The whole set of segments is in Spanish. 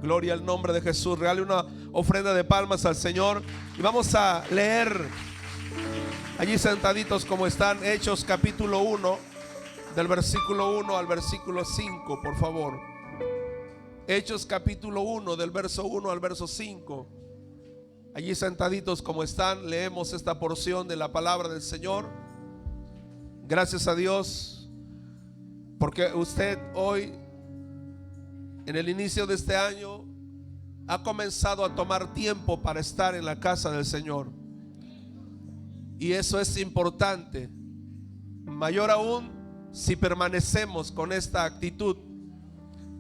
Gloria al nombre de Jesús. Regale una ofrenda de palmas al Señor. Y vamos a leer allí sentaditos como están, Hechos capítulo 1, del versículo 1 al versículo 5, por favor. Hechos capítulo 1, del verso 1 al verso 5. Allí sentaditos como están, leemos esta porción de la palabra del Señor. Gracias a Dios porque usted hoy, en el inicio de este año, ha comenzado a tomar tiempo para estar en la casa del Señor. Y eso es importante. Mayor aún si permanecemos con esta actitud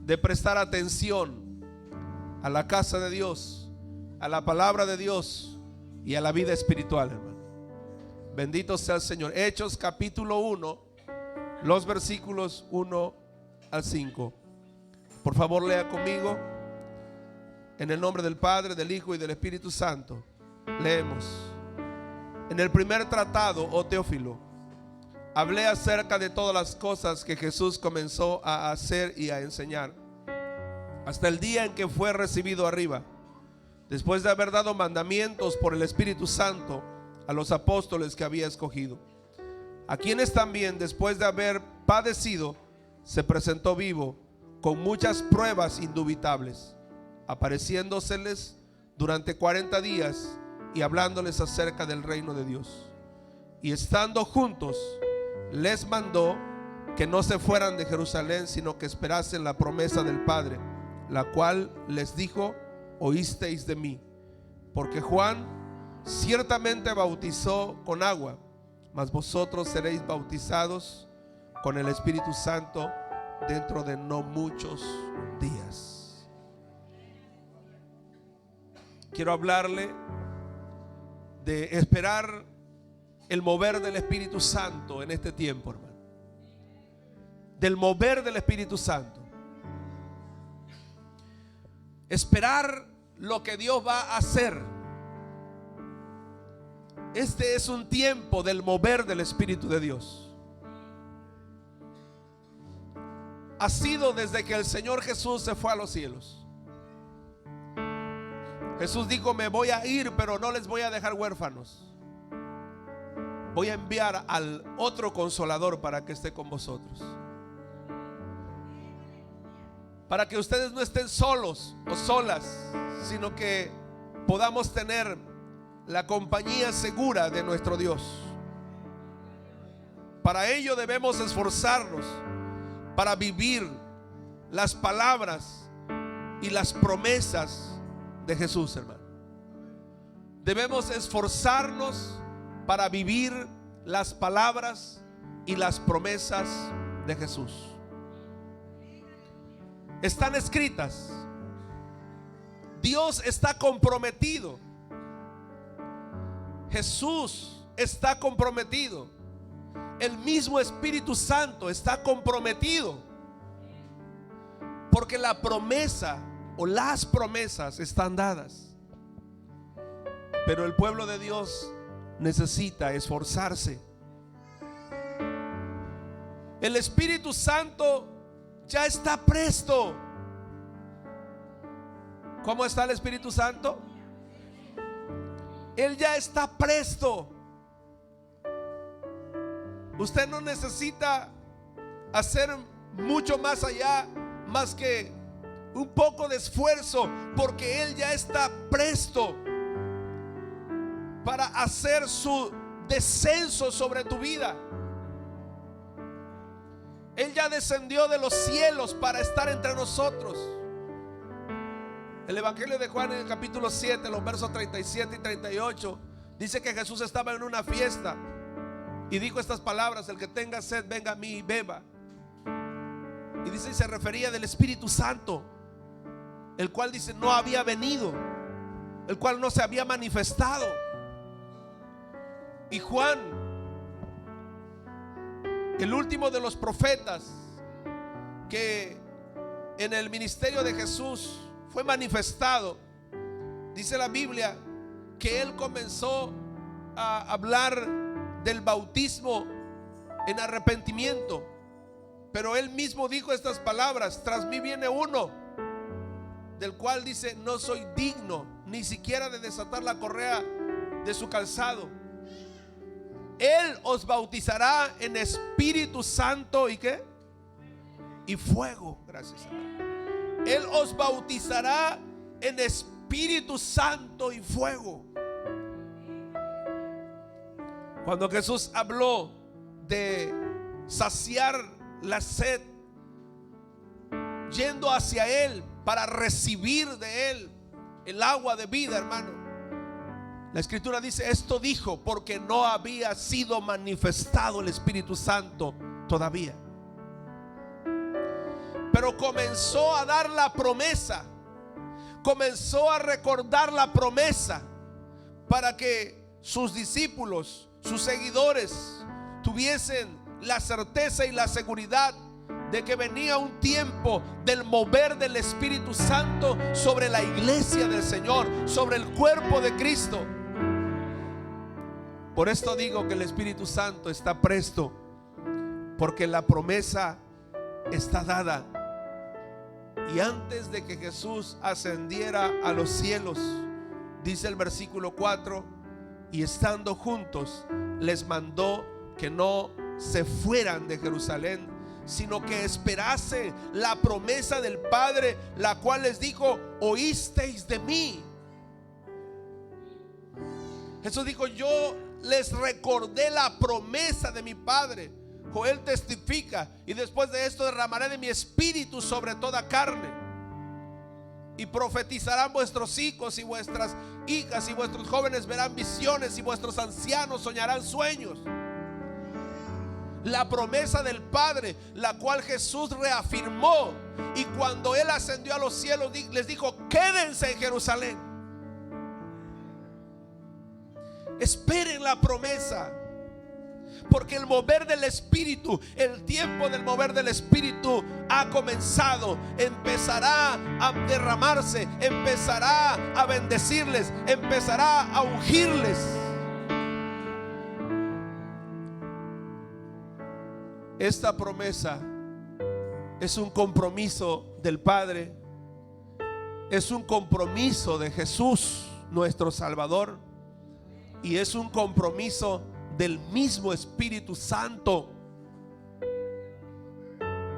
de prestar atención a la casa de Dios, a la palabra de Dios y a la vida espiritual, hermano. Bendito sea el Señor. Hechos capítulo 1, los versículos 1 al 5. Por favor, lea conmigo. En el nombre del Padre, del Hijo y del Espíritu Santo. Leemos. En el primer tratado, oh Teófilo, hablé acerca de todas las cosas que Jesús comenzó a hacer y a enseñar, hasta el día en que fue recibido arriba, después de haber dado mandamientos por el Espíritu Santo a los apóstoles que había escogido, a quienes también, después de haber padecido, se presentó vivo con muchas pruebas indubitables, apareciéndoseles durante 40 días y hablándoles acerca del reino de Dios. Y estando juntos, les mandó que no se fueran de Jerusalén, sino que esperasen la promesa del Padre, la cual les dijo: oísteis de mí. Porque Juan ciertamente bautizó con agua, mas vosotros seréis bautizados con el Espíritu Santo dentro de no muchos días. Quiero hablarle de esperar el mover del Espíritu Santo en este tiempo, hermano. Del mover del Espíritu Santo. Esperar lo que Dios va a hacer. Este es un tiempo del mover del Espíritu de Dios. Ha sido desde que el Señor Jesús se fue a los cielos. Jesús dijo: me voy a ir, pero no les voy a dejar huérfanos. Voy a enviar al otro consolador para que esté con vosotros, para que ustedes no estén solos o solas, sino que podamos tener la compañía segura de nuestro Dios. Para ello debemos esforzarnos para vivir las palabras y las promesas de Jesús, hermano. Debemos esforzarnos para vivir las palabras y las promesas de Jesús. Están escritas. Dios está comprometido. Jesús está comprometido. El mismo Espíritu Santo está comprometido. Porque la promesa o las promesas están dadas. Pero el pueblo de Dios necesita esforzarse. El Espíritu Santo ya está presto. ¿Cómo está el Espíritu Santo? Él ya está presto. Usted no necesita hacer mucho más allá, más que un poco de esfuerzo, porque Él ya está presto para hacer su descenso sobre tu vida. Él ya descendió de los cielos para estar entre nosotros. El Evangelio de Juan, en el capítulo 7, los versos 37 y 38, dice que Jesús estaba en una fiesta y dijo estas palabras: el que tenga sed, venga a mí y beba. Y dice, y se refería del Espíritu Santo, el cual dice no había venido, el cual no se había manifestado. Y Juan, el último de los profetas que en el ministerio de Jesús fue manifestado, dice la Biblia que él comenzó a hablar del bautismo en arrepentimiento. Pero él mismo dijo estas palabras: tras mí viene uno del cual dice: no soy digno ni siquiera de desatar la correa de su calzado. Él os bautizará en Espíritu Santo y ¿qué? Y fuego. Gracias, Señor. Él os bautizará en Espíritu Santo y fuego. Cuando Jesús habló de saciar la sed, yendo hacia Él para recibir de Él el agua de vida, hermano, la Escritura dice: esto dijo porque no había sido manifestado el Espíritu Santo todavía. Pero comenzó a dar la promesa, comenzó a recordar la promesa para que sus discípulos, sus seguidores, tuviesen la certeza y la seguridad de que venía un tiempo del mover del Espíritu Santo sobre la iglesia del Señor, sobre el cuerpo de Cristo. Por esto digo que el Espíritu Santo está presto, porque la promesa está dada. Y antes de que Jesús ascendiera a los cielos, dice el versículo 4: y estando juntos les mandó que no se fueran de Jerusalén, sino que esperase la promesa del Padre, la cual les dijo: oísteis de mí. Jesús dijo: yo les recordé la promesa de mi Padre. Joel testifica: y después de esto derramaré de mi espíritu sobre toda carne, y profetizarán vuestros hijos y vuestras hijas, y vuestros jóvenes verán visiones, y vuestros ancianos soñarán sueños. La promesa del Padre, la cual Jesús reafirmó, y cuando Él ascendió a los cielos les dijo: quédense en Jerusalén, esperen la promesa. Porque el mover del Espíritu, el tiempo del mover del Espíritu ha comenzado. Empezará a derramarse, empezará a bendecirles, empezará a ungirles. Esta promesa es un compromiso del Padre, es un compromiso de Jesús, nuestro Salvador, y es un compromiso del mismo Espíritu Santo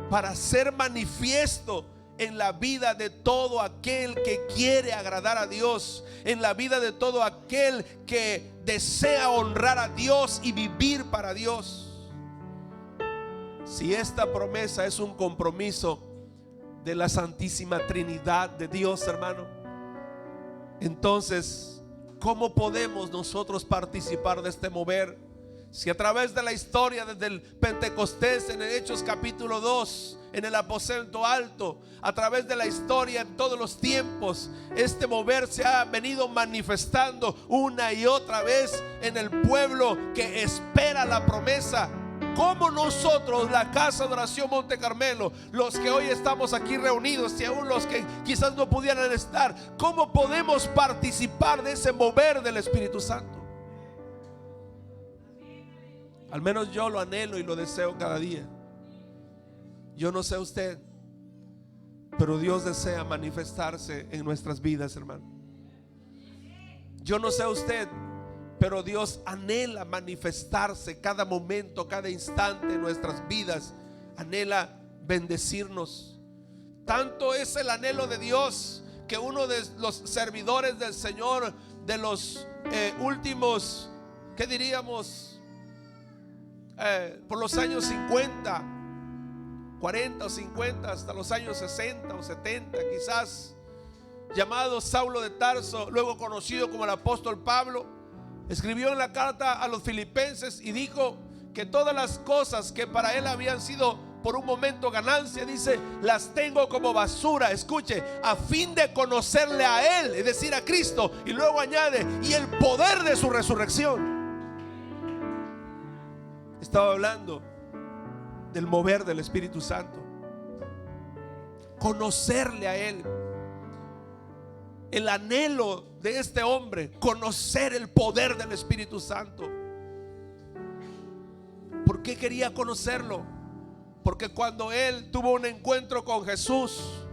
para ser manifiesto en la vida de todo aquel que quiere agradar a Dios, en la vida de todo aquel que desea honrar a Dios y vivir para Dios. Si esta promesa es un compromiso de la Santísima Trinidad de Dios, hermano, entonces ¿cómo podemos nosotros participar de este mover? Si a través de la historia, desde el Pentecostés, en el Hechos capítulo 2, en el aposento alto, a través de la historia en todos los tiempos, este mover se ha venido manifestando una y otra vez en el pueblo que espera la promesa. ¿Cómo nosotros, la Casa de Oración Monte Carmelo, los que hoy estamos aquí reunidos y aún los que quizás no pudieran estar, cómo podemos participar de ese mover del Espíritu Santo? Al menos yo lo anhelo y lo deseo cada día. Yo no sé usted, pero Dios desea manifestarse en nuestras vidas, hermano. Yo no sé usted, pero Dios anhela manifestarse cada momento, cada instante en nuestras vidas. Anhela bendecirnos. Tanto es el anhelo de Dios que uno de los servidores del Señor de los últimos, ¿qué diríamos? Por los años 50, 40 o 50 hasta los años 60 o 70 quizás, llamado Saulo de Tarso, luego conocido como el apóstol Pablo, escribió en la carta a los filipenses y dijo que todas las cosas que para él habían sido por un momento ganancia, dice, las tengo como basura, escuche, a fin de conocerle a Él, es decir, a Cristo. Y luego añade, y el poder de su resurrección. Estaba hablando del mover del Espíritu Santo, conocerle a Él. El anhelo de este hombre, conocer el poder del Espíritu Santo. ¿Por qué quería conocerlo? Porque cuando él tuvo un encuentro con Jesús,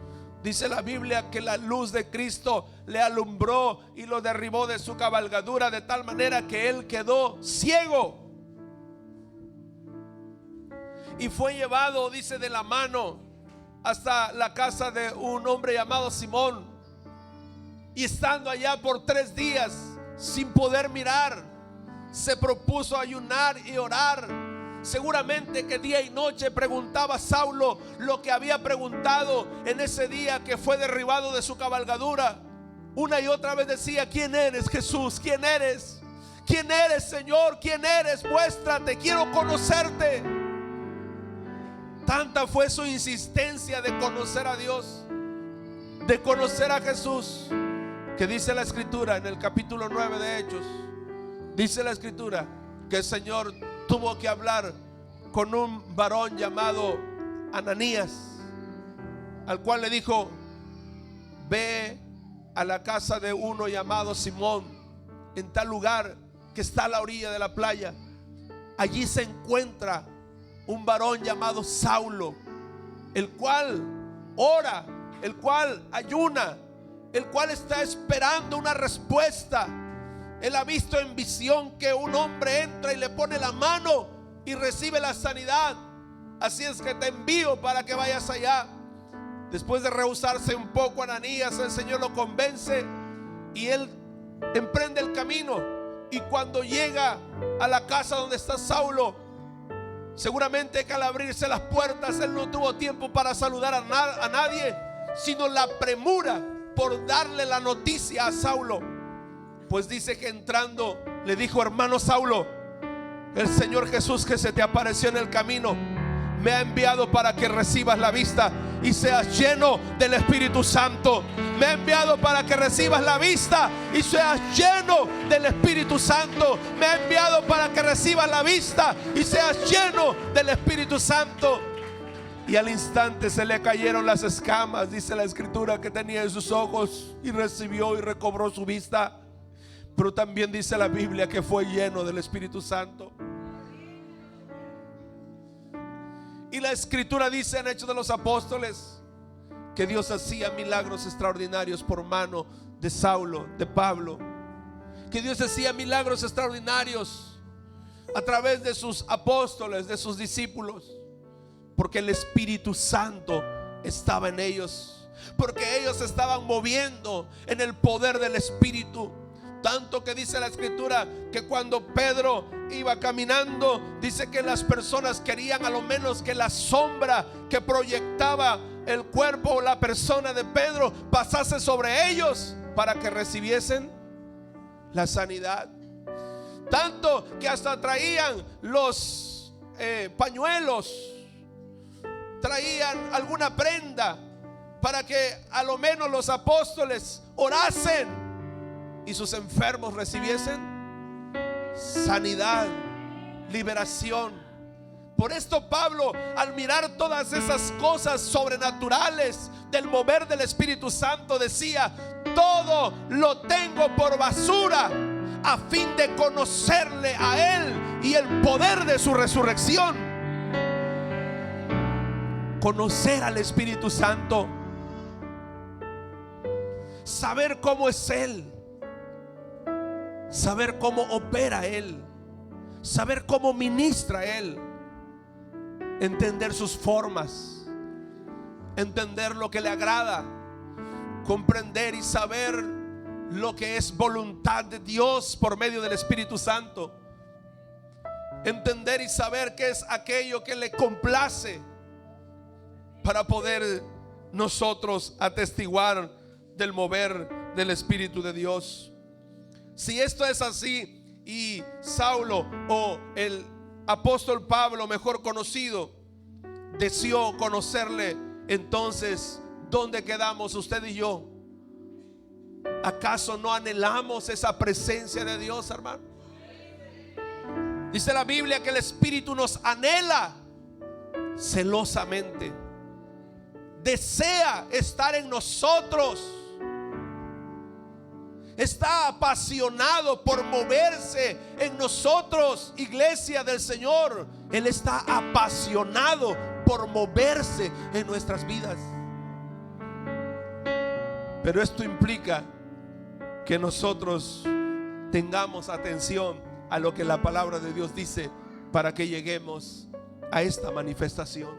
Dice la Biblia que la luz de Cristo le alumbró y lo derribó de su cabalgadura, de tal manera que él quedó ciego. Y fue llevado, dice, de la mano hasta la casa de un hombre llamado Simón. Y estando allá por 3 días sin poder mirar, se propuso ayunar y orar. Seguramente que día y noche preguntaba a Saulo lo que había preguntado en ese día que fue derribado de su cabalgadura. Una y otra vez decía: ¿quién eres, Jesús? ¿Quién eres? ¿Quién eres, Señor? ¿Quién eres? Muéstrate, quiero conocerte. Tanta fue su insistencia de conocer a Dios, de conocer a Jesús, que dice la Escritura en el capítulo 9 de Hechos, dice la Escritura que el Señor tuvo que hablar con un varón llamado Ananías, al cual le dijo: ve a la casa de uno llamado Simón, en tal lugar que está a la orilla de la playa. Allí se encuentra un varón llamado Saulo, el cual ora, el cual ayuna, el cual está esperando una respuesta. Él ha visto en visión que un hombre entra y le pone la mano y recibe la sanidad. Así es que te envío para que vayas allá. Después de rehusarse un poco Ananías, el Señor lo convence y él emprende el camino. Y cuando llega a la casa donde está Saulo, seguramente que al abrirse las puertas él no tuvo tiempo para saludar a nadie, sino la premura por darle la noticia a Saulo. Pues dice que entrando le dijo: hermano Saulo, el Señor Jesús que se te apareció en el camino me ha enviado para que recibas la vista y seas lleno del Espíritu Santo. Me ha enviado para que recibas la vista y seas lleno del Espíritu Santo. Me ha enviado para que recibas la vista y seas lleno del Espíritu Santo. Y al instante se le cayeron las escamas, dice la Escritura, que tenía en sus ojos, y recibió y recobró su vista. Pero también dice la Biblia que fue lleno del Espíritu Santo. Y la Escritura dice en Hechos de los Apóstoles que Dios hacía milagros extraordinarios por mano de Saulo, de Pablo. Que Dios hacía milagros extraordinarios a través de sus apóstoles, de sus discípulos, porque el Espíritu Santo estaba en ellos, porque ellos estaban moviendo en el poder del Espíritu. Tanto que dice la Escritura que cuando Pedro iba caminando, dice que las personas querían a lo menos que la sombra que proyectaba el cuerpo o la persona de Pedro pasase sobre ellos para que recibiesen la sanidad. Tanto que hasta traían los pañuelos, traían alguna prenda para que a lo menos los apóstoles orasen y sus enfermos recibiesen sanidad, liberación. Por esto Pablo, al mirar todas esas cosas sobrenaturales del mover del Espíritu Santo, decía: todo lo tengo por basura a fin de conocerle a Él y el poder de su resurrección. Conocer al Espíritu Santo, saber cómo es Él, saber cómo opera Él, saber cómo ministra Él, entender sus formas, entender lo que le agrada, comprender y saber lo que es voluntad de Dios por medio del Espíritu Santo, entender y saber qué es aquello que le complace, para poder nosotros atestiguar del mover del Espíritu de Dios. Si esto es así, y Saulo, o el apóstol Pablo, mejor conocido, deseó conocerle, entonces ¿dónde quedamos usted y yo? ¿Acaso no anhelamos esa presencia de Dios, hermano? Dice la Biblia que el Espíritu nos anhela celosamente, desea estar en nosotros, está apasionado por moverse en nosotros, iglesia del Señor. Él está apasionado por moverse en nuestras vidas. Pero esto implica que nosotros tengamos atención a lo que la palabra de Dios dice para que lleguemos a esta manifestación.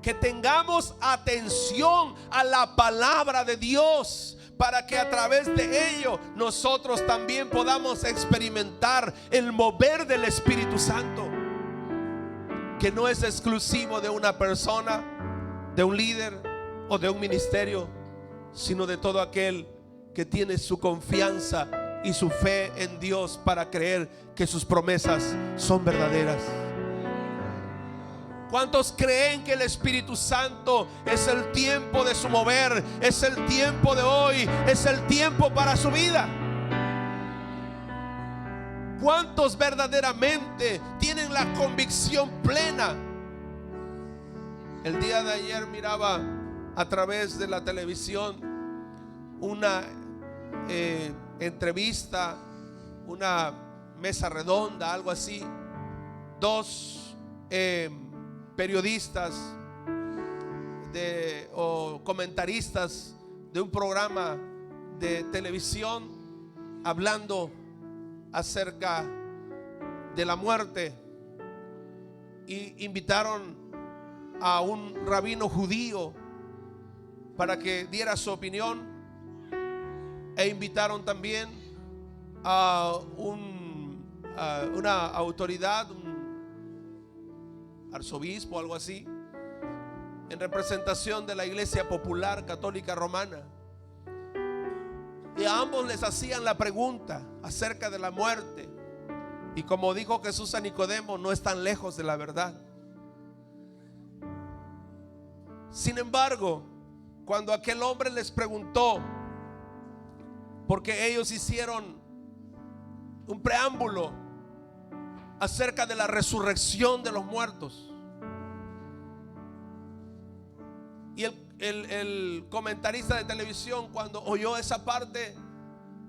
Que tengamos atención a la palabra de Dios para que a través de ello nosotros también podamos experimentar el mover del Espíritu Santo, que no es exclusivo de una persona, de un líder o de un ministerio, sino de todo aquel que tiene su confianza y su fe en Dios para creer que sus promesas son verdaderas. ¿Cuántos creen que el Espíritu Santo es el tiempo de su mover? Es el tiempo de hoy, es el tiempo para su vida. ¿Cuántos verdaderamente tienen la convicción plena? El día de ayer miraba a través de la televisión una entrevista, una mesa redonda, algo así. Dos periodistas o comentaristas de un programa de televisión hablando acerca de la muerte, y invitaron a un rabino judío para que diera su opinión, e invitaron también a una autoridad, un arzobispo, algo así, en representación de la Iglesia Popular Católica Romana. Y a ambos les hacían la pregunta acerca de la muerte. Y como dijo Jesús a Nicodemo, no están lejos de la verdad. Sin embargo, cuando aquel hombre les preguntó, porque ellos hicieron un preámbulo acerca de la resurrección de los muertos, y el comentarista de televisión, cuando oyó esa parte,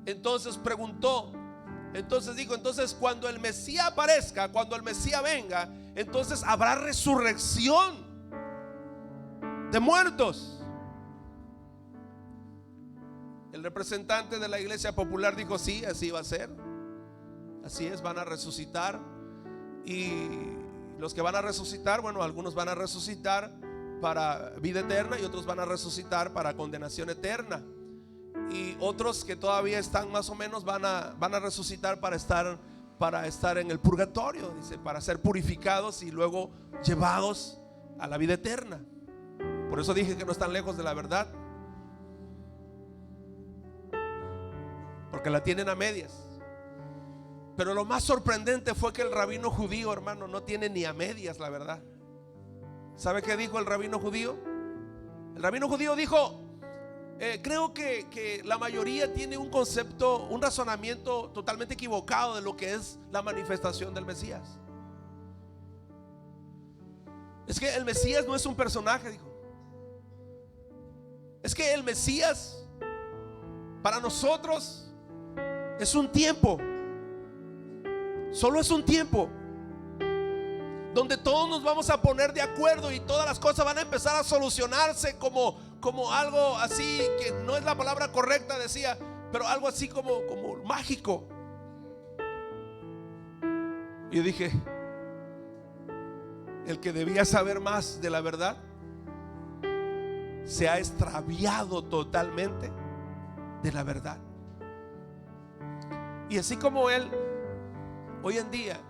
entonces preguntó, entonces dijo, entonces cuando el Mesías aparezca, cuando el Mesías venga, entonces habrá resurrección de muertos. El representante de la Iglesia Popular dijo, sí, así va a ser, así es, van a resucitar. Y los que van a resucitar, bueno, algunos van a resucitar para vida eterna y otros van a resucitar para condenación eterna, y otros que todavía están más o menos van a resucitar para estar en el purgatorio, dice, para ser purificados y luego llevados a la vida eterna. Por eso dije que no están lejos de la verdad, porque la tienen a medias. Pero lo más sorprendente fue que el rabino judío, hermano, no tiene ni a medias la verdad. ¿Sabe qué dijo el rabino judío? El rabino judío dijo, creo que la mayoría tiene un concepto, un razonamiento totalmente equivocado de lo que es la manifestación del Mesías. Es que el Mesías no es un personaje, dijo. Es que el Mesías para nosotros es un tiempo. Solo es un tiempo donde todos nos vamos a poner de acuerdo y todas las cosas van a empezar a solucionarse como algo así, que no es la palabra correcta, decía, pero algo así como mágico. Y yo dije, el que debía saber más de la verdad se ha extraviado totalmente de la verdad. Y así como él, hoy en día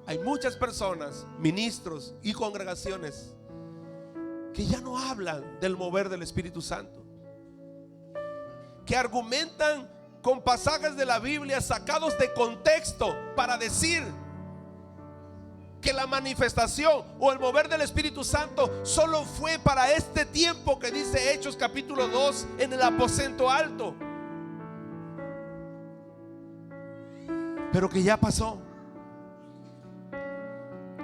hay muchas personas, ministros y congregaciones que ya no hablan del mover del Espíritu Santo, que argumentan con pasajes de la Biblia sacados de contexto para decir que la manifestación o el mover del Espíritu Santo solo fue para este tiempo que dice Hechos capítulo 2 en el aposento alto, pero que ya pasó.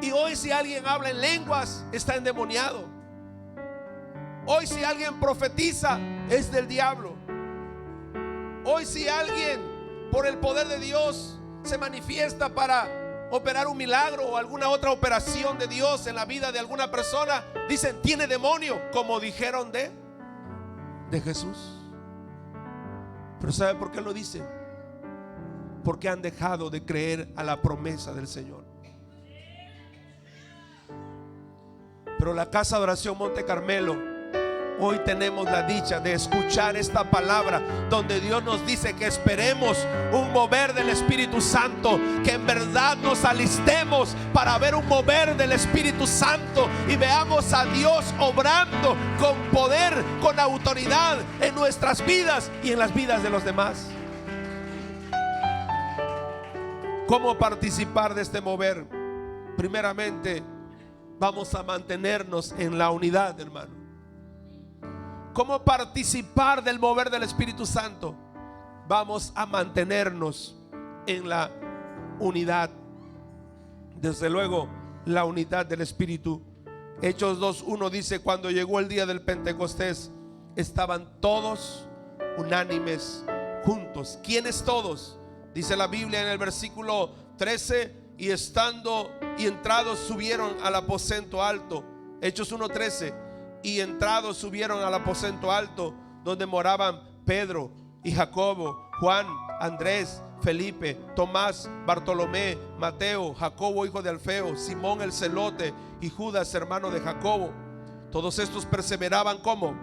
Y hoy si alguien habla en lenguas está endemoniado. Hoy si alguien profetiza es del diablo. Hoy si alguien por el poder de Dios se manifiesta para operar un milagro o alguna otra operación de Dios en la vida de alguna persona, dicen tiene demonio, como dijeron de de Jesús. Pero ¿sabe por qué lo dice? Porque han dejado de creer a la promesa del Señor. Pero la Casa de Oración Monte Carmelo, hoy tenemos la dicha de escuchar esta palabra donde Dios nos dice que esperemos un mover del Espíritu Santo, que en verdad nos alistemos para ver un mover del Espíritu Santo y veamos a Dios obrando con poder, con autoridad en nuestras vidas y en las vidas de los demás. ¿Cómo participar de este mover? Primeramente, vamos a mantenernos en la unidad, hermano. ¿Cómo participar del mover del Espíritu Santo? Vamos a mantenernos en la unidad. Desde luego, la unidad del Espíritu. Hechos 2:1 dice: cuando llegó el día del Pentecostés, estaban todos unánimes juntos. ¿Quiénes todos? Dice la Biblia en el versículo 13: y estando y entrados subieron al aposento alto. Hechos 1:13: y entrados subieron al aposento alto, donde moraban Pedro y Jacobo, Juan, Andrés, Felipe, Tomás, Bartolomé, Mateo, Jacobo hijo de Alfeo, Simón el celote y Judas hermano de Jacobo. Todos estos perseveraban como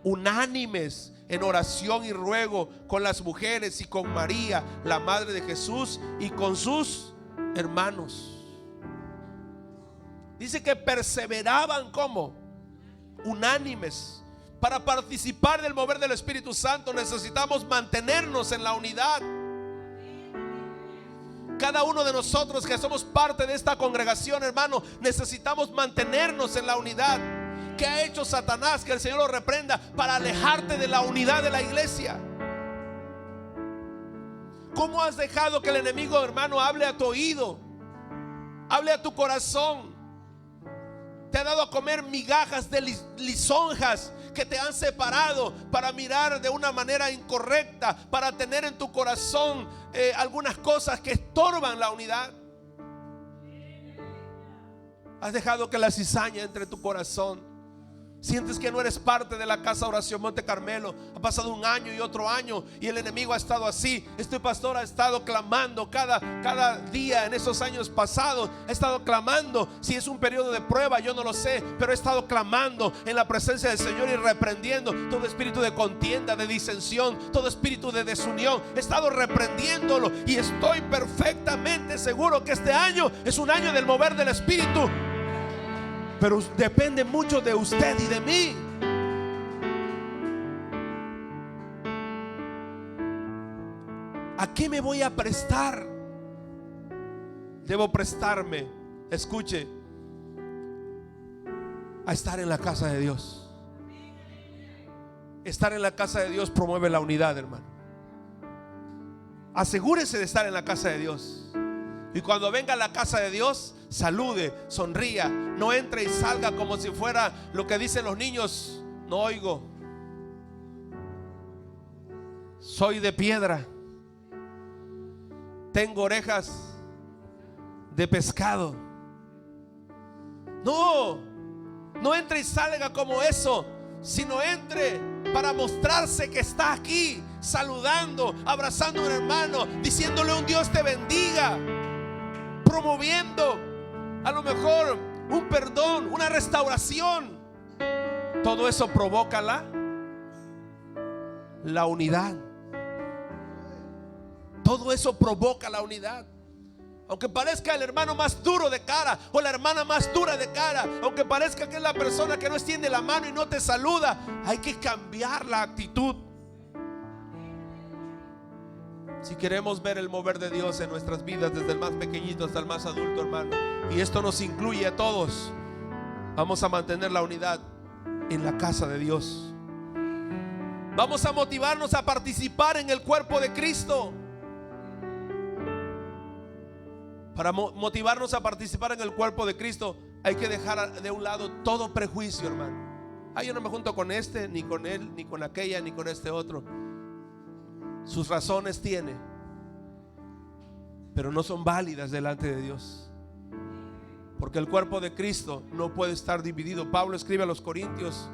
unánimes en oración y ruego con las mujeres y con María, la madre de Jesús, y con sus hermanos. Dice que perseveraban como unánimes. Para participar del mover del Espíritu Santo necesitamos mantenernos en la unidad. Cada uno de nosotros que somos parte de esta congregación, hermano, necesitamos mantenernos en la unidad. ¿Qué ha hecho Satanás? Que el Señor lo reprenda, para alejarte de la unidad de la iglesia. ¿Cómo has dejado que el enemigo, hermano, hable a tu oído, hable a tu corazón? Te ha dado a comer migajas de lisonjas que te han separado para mirar de una manera incorrecta, para tener en tu corazón algunas cosas que estorban la unidad. Has dejado que la cizaña entre tu corazón. Sientes que no eres parte de la Casa de Oración Monte Carmelo. Ha pasado un año y otro año y el enemigo ha estado así. Este pastor ha estado clamando cada día en esos años pasados. Ha estado clamando. Si es un periodo de prueba, yo no lo sé, pero he estado clamando en la presencia del Señor y reprendiendo todo espíritu de contienda, de disensión, todo espíritu de desunión. He estado reprendiéndolo y estoy perfectamente seguro que este año es un año del mover del Espíritu. Pero depende mucho de usted y de mí. ¿A qué me voy a prestar? Debo prestarme, escuche, a estar en la casa de Dios. Estar en la casa de Dios promueve la unidad, hermano. Asegúrese de estar en la casa de Dios. Y cuando venga a la casa de Dios, salude, sonría. No entre y salga como si fuera lo que dicen los niños: no oigo, soy de piedra, tengo orejas de pescado. No entre y salga como eso, sino entre para mostrarse que está aquí, saludando, abrazando a un hermano, diciéndole un Dios te bendiga, promoviendo a lo mejor un perdón, una restauración. Todo eso provoca la unidad. Todo eso provoca la unidad. Aunque parezca el hermano más duro de cara o la hermana más dura de cara, aunque parezca que es la persona que no extiende la mano y no te saluda, hay que cambiar la actitud. Si queremos ver el mover de Dios en nuestras vidas, desde el más pequeñito hasta el más adulto, hermano, y esto nos incluye a todos, vamos a mantener la unidad en la casa de Dios. Vamos a motivarnos a participar en el cuerpo de Cristo. Para motivarnos a participar en el cuerpo de Cristo, hay que dejar de un lado todo prejuicio, hermano. Yo no me junto con este, ni con él, ni con aquella, ni con este otro. Sus razones tiene, pero no son válidas delante de Dios, porque el cuerpo de Cristo no puede estar dividido. Pablo escribe a los Corintios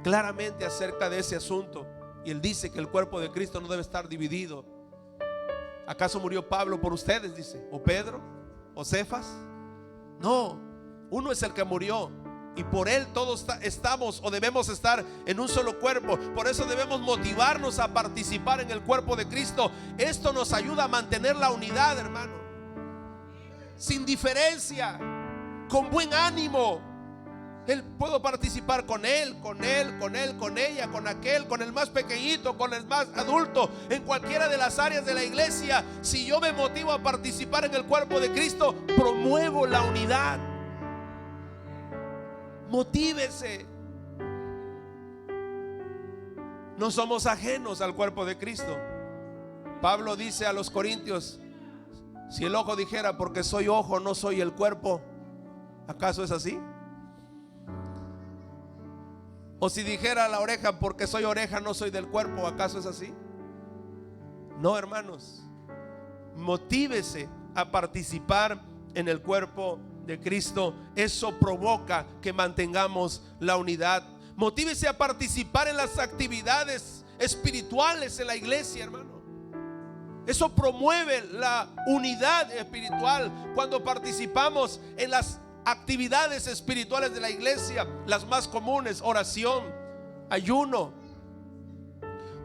claramente acerca de ese asunto. Y él dice que el cuerpo de Cristo no debe estar dividido. ¿Acaso murió Pablo por ustedes? Dice. ¿O Pedro? ¿O Cefas? No, uno es el que murió, y por él todos estamos o debemos estar en un solo cuerpo. Por eso debemos motivarnos a participar en el cuerpo de Cristo. Esto nos ayuda a mantener la unidad, hermano, sin diferencia, con buen ánimo. Puedo participar con él, con ella, con aquel, con el más pequeñito, con el más adulto, en cualquiera de las áreas de la iglesia. Si yo me motivo a participar en el cuerpo de Cristo, promuevo la unidad. Motívese. No somos ajenos al cuerpo de Cristo. Pablo dice a los corintios: si el ojo dijera, porque soy ojo, no soy el cuerpo, ¿acaso es así? O si dijera la oreja, porque soy oreja, no soy del cuerpo, ¿acaso es así? No, hermanos. Motívese a participar en el cuerpo de Cristo. Eso provoca que mantengamos la unidad. Motívese a participar en las actividades espirituales en la iglesia, hermano. Eso promueve la unidad espiritual. Cuando participamos en las actividades espirituales de la iglesia, las más comunes: oración, ayuno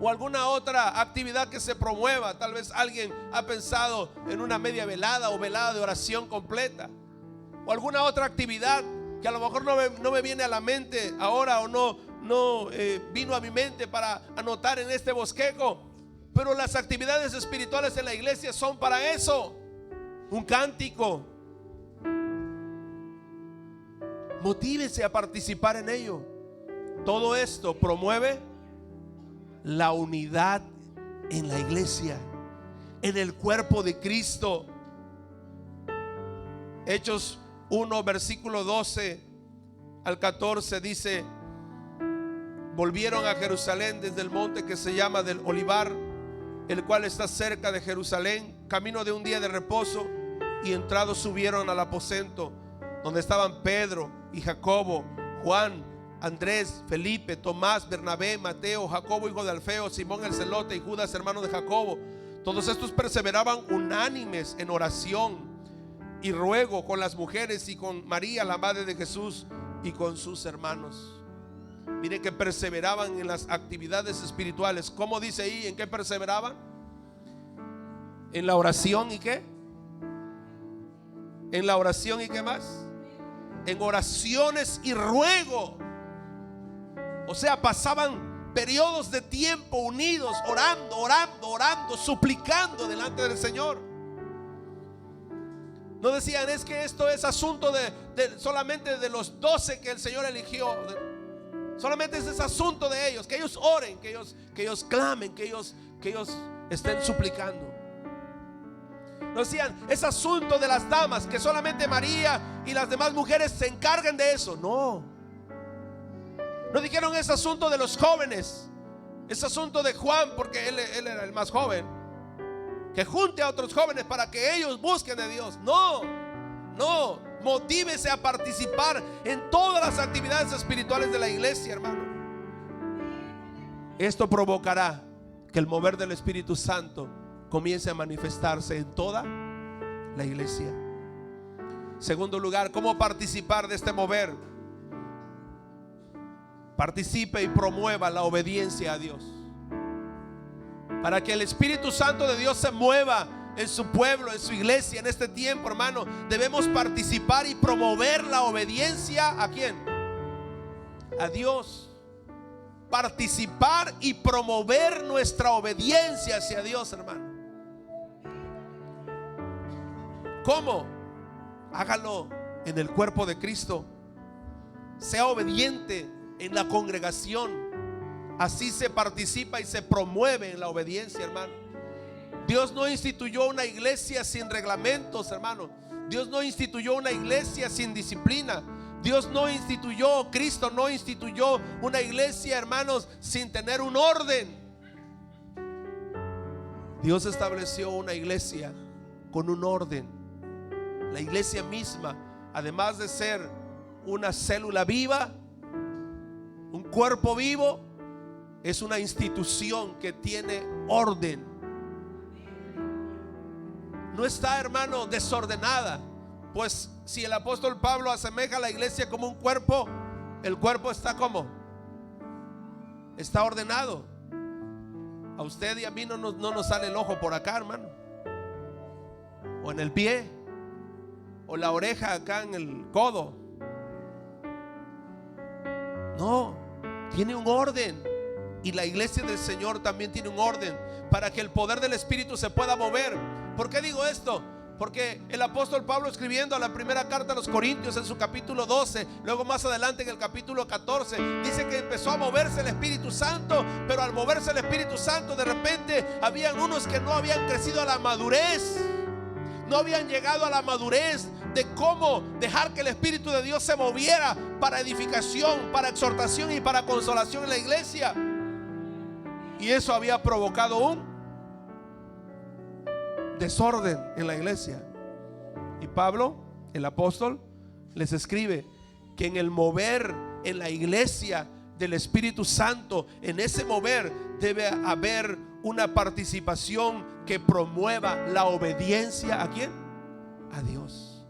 o alguna otra actividad que se promueva. Tal vez alguien ha pensado en una media velada o velada de oración completa, o alguna otra actividad que a lo mejor no me viene a la mente ahora, o no vino a mi mente para anotar en este bosquejo. Pero las actividades espirituales en la iglesia son para eso. Un cántico. Motívese a participar en ello. Todo esto promueve la unidad en la iglesia, en el cuerpo de Cristo. Hechos 1, versículo 12 al 14 dice: volvieron a Jerusalén desde el monte que se llama del Olivar, el cual está cerca de Jerusalén, camino de un día de reposo, y entrados subieron al aposento donde estaban Pedro y Jacobo, Juan, Andrés, Felipe, Tomás, Bernabé, Mateo, Jacobo hijo de Alfeo, Simón el celote y Judas hermano de Jacobo. Todos estos perseveraban unánimes en oración y ruego con las mujeres y con María la madre de Jesús y con sus hermanos. Mire que perseveraban en las actividades espirituales. ¿Cómo dice ahí? ¿En qué perseveraban? En la oración. ¿Y qué? En la oración. ¿Y qué más? En oraciones y ruego. O sea, pasaban periodos de tiempo unidos, orando, suplicando delante del Señor. No decían: es que esto es asunto de solamente de los 12 que el Señor eligió. Solamente ese es asunto de ellos, que ellos oren, que ellos clamen, que ellos estén suplicando. No decían: es asunto de las damas, que solamente María y las demás mujeres se encarguen de eso. No dijeron: es asunto de los jóvenes, es asunto de Juan, porque él era el más joven, que junte a otros jóvenes para que ellos busquen de Dios. No, motívese a participar en todas las actividades espirituales de la iglesia, hermano. Esto provocará que el mover del Espíritu Santo comience a manifestarse en toda la iglesia. Segundo lugar, ¿cómo participar de este mover? Participe y promueva la obediencia a Dios. Para que el Espíritu Santo de Dios se mueva en su pueblo, en su iglesia, en este tiempo, hermano, debemos participar y promover la obediencia. ¿A quién? A Dios. Participar y promover nuestra obediencia hacia Dios, hermano. ¿Cómo? Hágalo en el cuerpo de Cristo. Sea obediente en la congregación. Así se participa y se promueve en la obediencia, hermano. Dios no instituyó una iglesia sin reglamentos, hermano. Dios no instituyó una iglesia sin disciplina. Cristo no instituyó una iglesia, hermanos, sin tener un orden. Dios estableció una iglesia con un orden. La iglesia misma, además de ser una célula viva, Un cuerpo vivo es una institución que tiene orden. No está, hermano, desordenada. Pues si el apóstol Pablo asemeja a la iglesia como un cuerpo, el cuerpo está como, está ordenado. A usted y a mí no nos sale el ojo por acá, hermano, o en el pie, o la oreja acá en el codo. No, tiene un orden. Y la iglesia del Señor también tiene un orden para que el poder del Espíritu se pueda mover. ¿Por qué digo esto? Porque el apóstol Pablo, escribiendo la primera carta a los Corintios en su capítulo 12, luego más adelante en el capítulo 14, dice que empezó a moverse el Espíritu Santo. Pero al moverse el Espíritu Santo, de repente habían unos que no habían crecido a la madurez, no habían llegado a la madurez de cómo dejar que el Espíritu de Dios se moviera para edificación, para exhortación y para consolación en la iglesia. Y eso había provocado un desorden en la iglesia. Y Pablo, el apóstol, les escribe que en el mover en la iglesia del Espíritu Santo, en ese mover debe haber una participación que promueva la obediencia. ¿A quién? A Dios.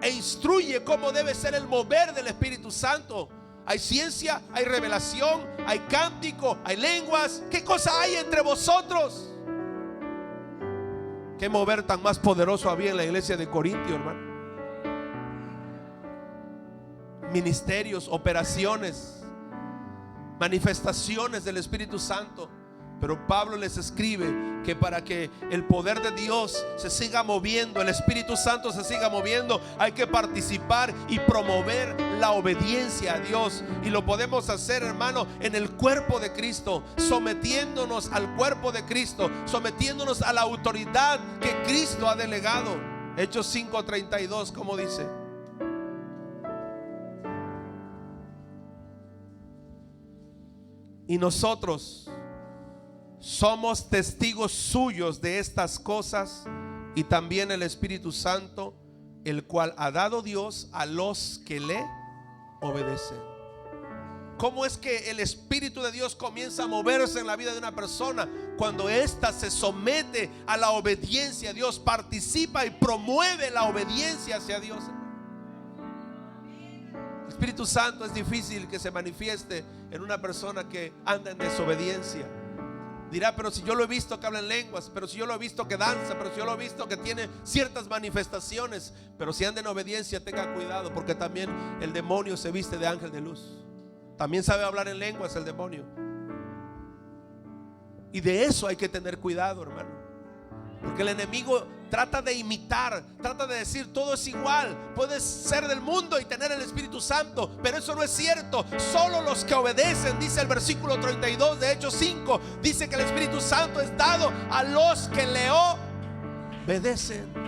E instruye cómo debe ser el mover del Espíritu Santo. Hay ciencia, hay revelación, hay cántico, hay lenguas. ¿Qué cosa hay entre vosotros? ¿Qué mover tan más poderoso había en la iglesia de Corintio, hermano? Ministerios, operaciones, manifestaciones del Espíritu Santo. Pero Pablo les escribe que para que el poder de Dios se siga moviendo, el Espíritu Santo se siga moviendo, hay que participar y promover la obediencia a Dios. Y lo podemos hacer, hermano, en el cuerpo de Cristo, sometiéndonos al cuerpo de Cristo, sometiéndonos a la autoridad que Cristo ha delegado. Hechos 5:32, como dice: y nosotros somos testigos suyos de estas cosas, y también el Espíritu Santo, el cual ha dado Dios a los que le obedecen. ¿Cómo es que el Espíritu de Dios comienza a moverse en la vida de una persona? Cuando ésta se somete a la obediencia a Dios, participa y promueve la obediencia hacia Dios. El Espíritu Santo es difícil que se manifieste en una persona que anda en desobediencia. Dirá: pero si yo lo he visto que habla en lenguas, pero si yo lo he visto que danza, pero si yo lo he visto que tiene ciertas manifestaciones. Pero si anda en obediencia, tenga cuidado, porque también el demonio se viste de ángel de luz. También sabe hablar en lenguas el demonio. Y de eso hay que tener cuidado, hermano, porque el enemigo trata de imitar, trata de decir todo es igual. Puedes ser del mundo y tener el Espíritu Santo, pero eso no es cierto. Solo los que obedecen, dice el versículo 32 de Hechos 5, dice que el Espíritu Santo es dado a los que le obedecen.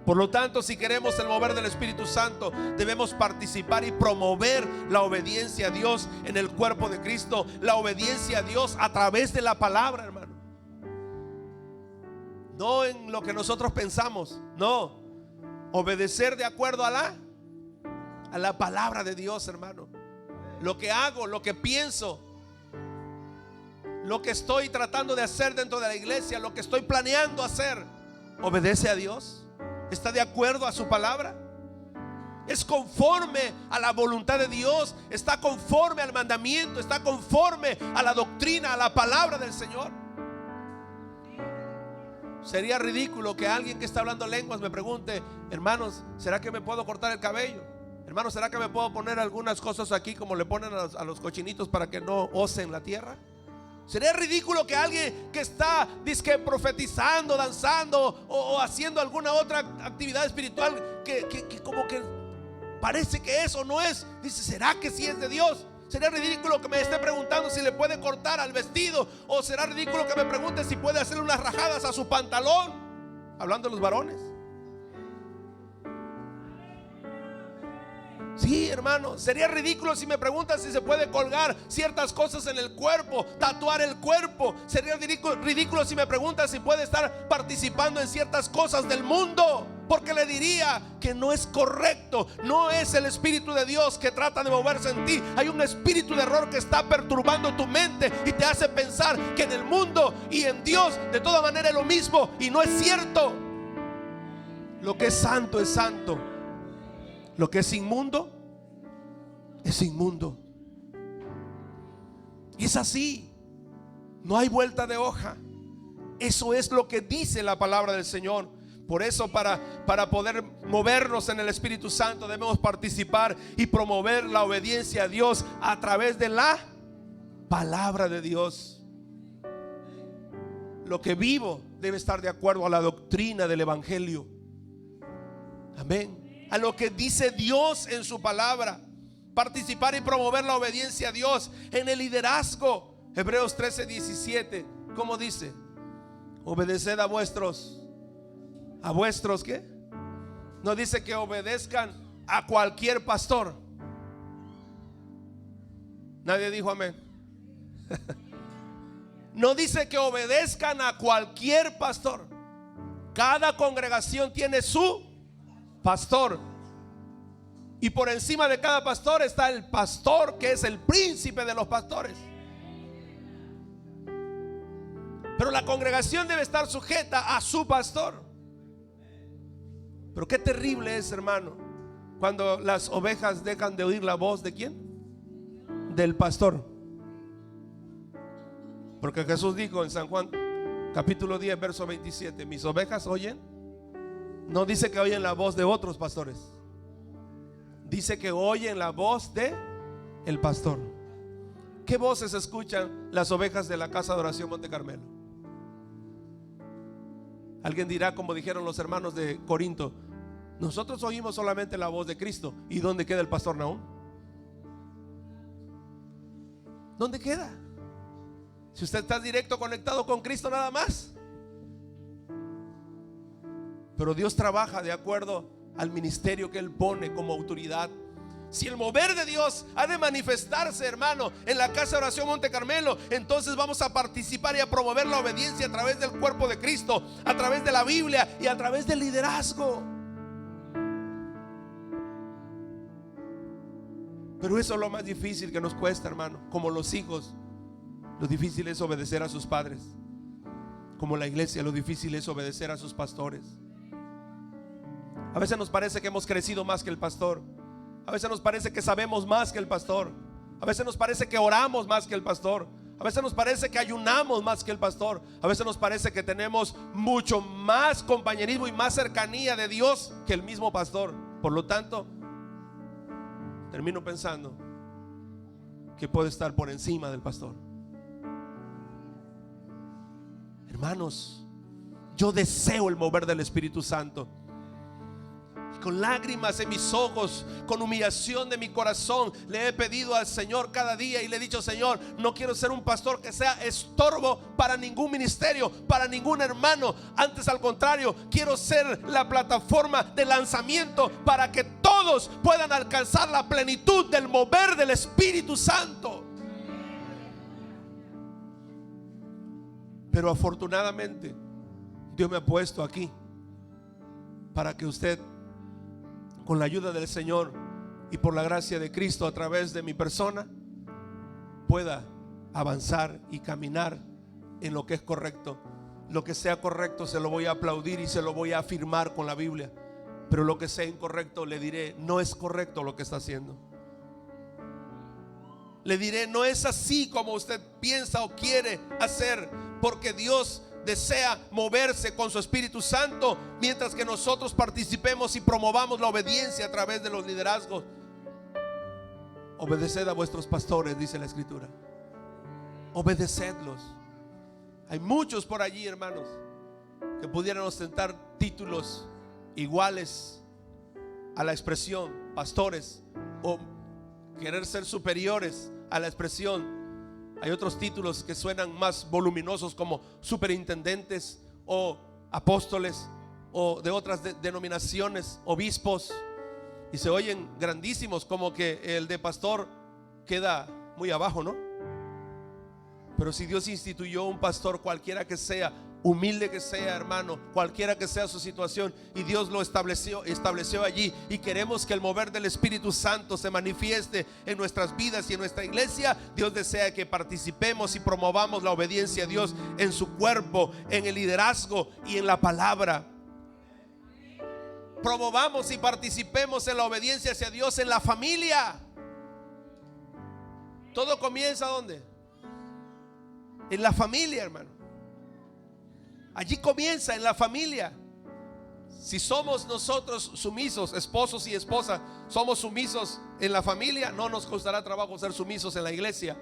Por lo tanto, si queremos el mover del Espíritu Santo, debemos participar y promover la obediencia a Dios en el cuerpo de Cristo. La obediencia a Dios a través de la palabra, hermano. No en lo que nosotros pensamos, no. Obedecer de acuerdo a la palabra de Dios, hermano. Lo que hago, lo que pienso, lo que estoy tratando de hacer dentro de la iglesia, lo que estoy planeando hacer, ¿obedece a Dios? ¿Está de acuerdo a su palabra? ¿Es conforme a la voluntad de Dios? ¿Está conforme al mandamiento? ¿Está conforme a la doctrina, a la palabra del Señor? Sería ridículo que alguien que está hablando lenguas me pregunte: hermanos, ¿será que me puedo cortar el cabello? Hermanos, ¿será que me puedo poner algunas cosas aquí como le ponen a los cochinitos para que no osen la tierra? Sería ridículo que alguien que está dizque profetizando, danzando o haciendo alguna otra actividad espiritual que como que parece que eso no es, dice: ¿será que sí es de Dios? Sería ridículo que me esté preguntando si le puede cortar al vestido, o será ridículo que me pregunte si puede hacerle unas rajadas a su pantalón, hablando de los varones. Sí, hermano, sería ridículo si me preguntan si se puede colgar ciertas cosas en el cuerpo, tatuar el cuerpo. Sería ridículo si me preguntan si puede estar participando en ciertas cosas del mundo. porque le diría que no es correcto. No es el Espíritu de Dios que trata de moverse en ti. Hay un espíritu de error que está perturbando tu mente y te hace pensar que en el mundo y en Dios de toda manera es lo mismo, y no es cierto. Lo que es santo es santo. Lo que es inmundo es inmundo. Y es así. No hay vuelta de hoja. Eso es lo que dice la palabra del Señor. Por eso para poder movernos en el Espíritu Santo debemos participar y promover la obediencia a Dios a través de la palabra de Dios. Lo que vivo debe estar de acuerdo a la doctrina del Evangelio. Amén. A lo que dice Dios en su palabra. Participar y promover la obediencia a Dios en el liderazgo. Hebreos 13:17. ¿Cómo dice? Obedeced a vuestros ¿qué? No dice que obedezcan a cualquier pastor. Nadie dijo amén. No dice que obedezcan a cualquier pastor. Cada congregación tiene su pastor. Y por encima de cada pastor está el pastor, que es el príncipe de los pastores. Pero la congregación debe estar sujeta a su pastor. Pero qué terrible es, hermano, cuando las ovejas dejan de oír la voz ¿de quién? Del pastor. Porque Jesús dijo en San Juan capítulo 10 verso 27: mis ovejas oyen. No dice que oyen la voz de otros pastores, dice que oyen la voz de el pastor. ¿Qué voces escuchan las ovejas de la casa de oración Monte Carmelo? Alguien dirá, como dijeron los hermanos de Corinto: nosotros oímos solamente la voz de Cristo. ¿Y dónde queda el pastor Nahum? ¿Dónde queda? Si usted está directo conectado con Cristo nada más. Pero Dios trabaja de acuerdo al ministerio que Él pone como autoridad. Si el mover de Dios ha de manifestarse, hermano, en la casa de oración Monte Carmelo, entonces vamos a participar y a promover la obediencia a través del cuerpo de Cristo, a través de la Biblia y a través del liderazgo. Pero eso es lo más difícil que nos cuesta, hermano. Como los hijos, lo difícil es obedecer a sus padres. Como la iglesia, lo difícil es obedecer a sus pastores. A veces nos parece que hemos crecido más que el pastor. A veces nos parece que sabemos más que el pastor. A veces nos parece que oramos más que el pastor. A veces nos parece que ayunamos más que el pastor. A veces nos parece que tenemos mucho más compañerismo y más cercanía de Dios que el mismo pastor. Por lo tanto, termino pensando que puede estar por encima del pastor. Hermanos, yo deseo el mover del Espíritu Santo. Con lágrimas en mis ojos, con humillación de mi corazón, le he pedido al Señor cada día y le he dicho: Señor, no quiero ser un pastor que sea estorbo para ningún ministerio, para ningún hermano. Antes, al contrario, quiero ser la plataforma de lanzamiento para que todos puedan alcanzar la plenitud del mover del Espíritu Santo. Pero afortunadamente Dios me ha puesto aquí para que usted, con la ayuda del Señor y por la gracia de Cristo a través de mi persona, pueda avanzar y caminar en lo que es correcto. Lo que sea correcto se lo voy a aplaudir y se lo voy a afirmar con la Biblia. Pero lo que sea incorrecto le diré: no es correcto lo que está haciendo. Le diré: no es así como usted piensa o quiere hacer, porque Dios desea moverse con su Espíritu Santo, mientras que nosotros participemos y promovamos la obediencia a través de los liderazgos. Obedeced a vuestros pastores, dice la Escritura. Obedecedlos. Hay muchos por allí, hermanos, que pudieran ostentar títulos iguales a la expresión pastores, o querer ser superiores a la expresión. Hay otros títulos que suenan más voluminosos, como superintendentes o apóstoles, o de otras denominaciones, obispos, y se oyen grandísimos, como que el de pastor queda muy abajo, ¿no? Pero si Dios instituyó un pastor, cualquiera que sea, humilde que sea, hermano, cualquiera que sea su situación, y Dios lo estableció allí, y queremos que el mover del Espíritu Santo se manifieste en nuestras vidas y en nuestra iglesia. Dios desea que participemos y promovamos la obediencia a Dios en su cuerpo, en el liderazgo y en la palabra. Promovamos y participemos en la obediencia hacia Dios en la familia. Todo comienza ¿dónde? En la familia, hermano. Allí comienza, en la familia. Si somos nosotros sumisos, esposos y esposas, somos sumisos en la familia, no nos costará trabajo ser sumisos en la iglesia.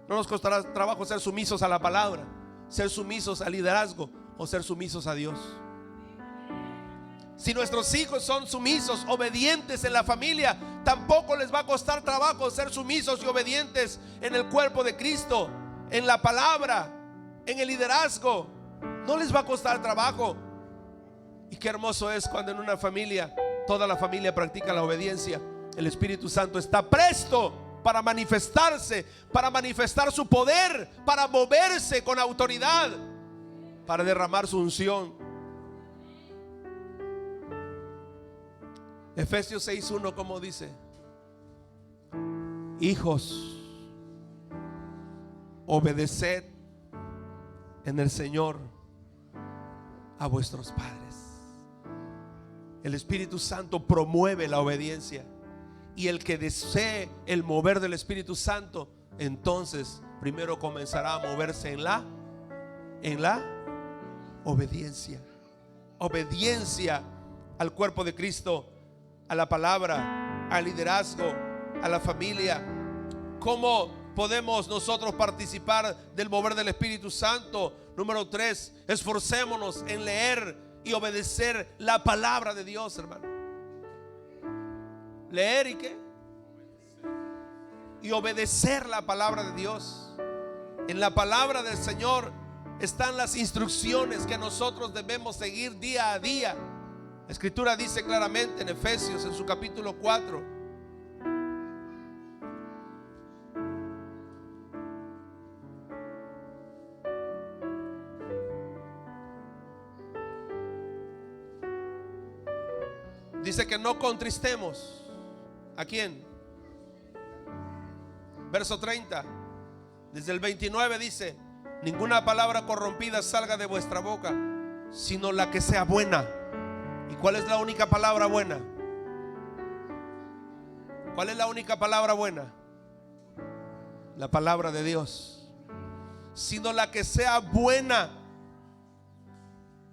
No nos costará trabajo ser sumisos a la palabra, ser sumisos al liderazgo o ser sumisos a Dios. Si nuestros hijos son sumisos, obedientes en la familia, tampoco les va a costar trabajo ser sumisos y obedientes en el cuerpo de Cristo, en la palabra, en el liderazgo. No les va a costar trabajo. Y qué hermoso es cuando en una familia, toda la familia practica la obediencia. El Espíritu Santo está presto para manifestarse, para manifestar su poder, para moverse con autoridad, para derramar su unción. Efesios 6:1, como dice: hijos, obedeced en el Señor a vuestros padres. El Espíritu Santo promueve la obediencia, y el que desee el mover del Espíritu Santo, entonces primero comenzará a moverse en la obediencia. Obediencia al cuerpo de Cristo, a la palabra, al liderazgo, a la familia. ¿Cómo podemos nosotros participar del mover del Espíritu Santo? Número 3, esforcémonos en leer y obedecer la palabra de Dios, hermano. Leer y qué? Y obedecer la palabra de Dios. En la palabra del Señor están las instrucciones que nosotros debemos seguir día a día. La Escritura dice claramente en Efesios, en su capítulo 4, dice que no contristemos. ¿A quién? Verso 30. Desde el 29 dice: ninguna palabra corrompida salga de vuestra boca, sino la que sea buena. ¿Y cuál es la única palabra buena? ¿Cuál es la única palabra buena? La palabra de Dios. Sino la que sea buena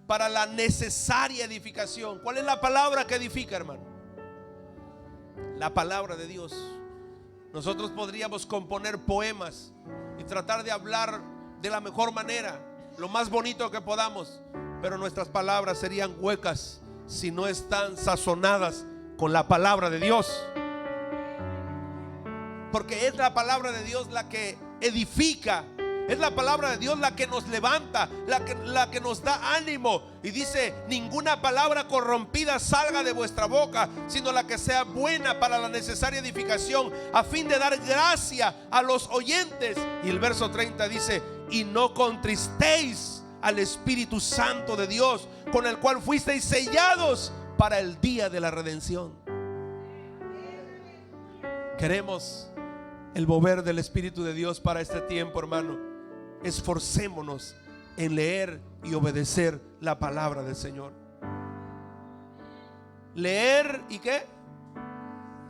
para la necesaria edificación. ¿Cuál es la palabra que edifica, hermano? La palabra de Dios. Nosotros podríamos componer poemas y tratar de hablar de la mejor manera, lo más bonito que podamos, pero nuestras palabras serían huecas si no están sazonadas con la palabra de Dios. Porque es la palabra de Dios la que edifica. Es la palabra de Dios la que nos levanta, la que nos da ánimo. Y dice: ninguna palabra corrompida salga de vuestra boca, sino la que sea buena para la necesaria edificación, a fin de dar gracia a los oyentes. Y el verso 30 dice: y no contristéis al Espíritu Santo de Dios, con el cual fuisteis sellados para el día de la redención. Queremos el mover del Espíritu de Dios para este tiempo, hermano. Esforcémonos en leer y obedecer la palabra del Señor. Leer y qué?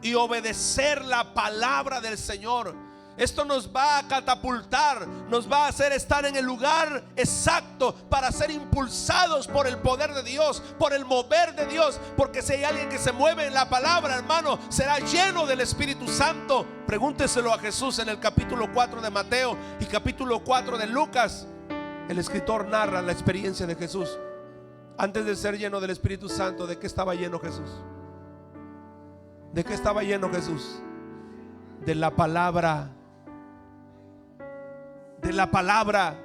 Y obedecer la palabra del Señor. Esto nos va a catapultar, nos va a hacer estar en el lugar exacto para ser impulsados por el poder de Dios, por el mover de Dios. Porque si hay alguien que se mueve en la palabra, hermano, será lleno del Espíritu Santo. Pregúnteselo a Jesús en el capítulo 4 de Mateo y capítulo 4 de Lucas. El escritor narra la experiencia de Jesús. Antes de ser lleno del Espíritu Santo, ¿de qué estaba lleno Jesús? ¿De qué estaba lleno Jesús? De la palabra. De la palabra.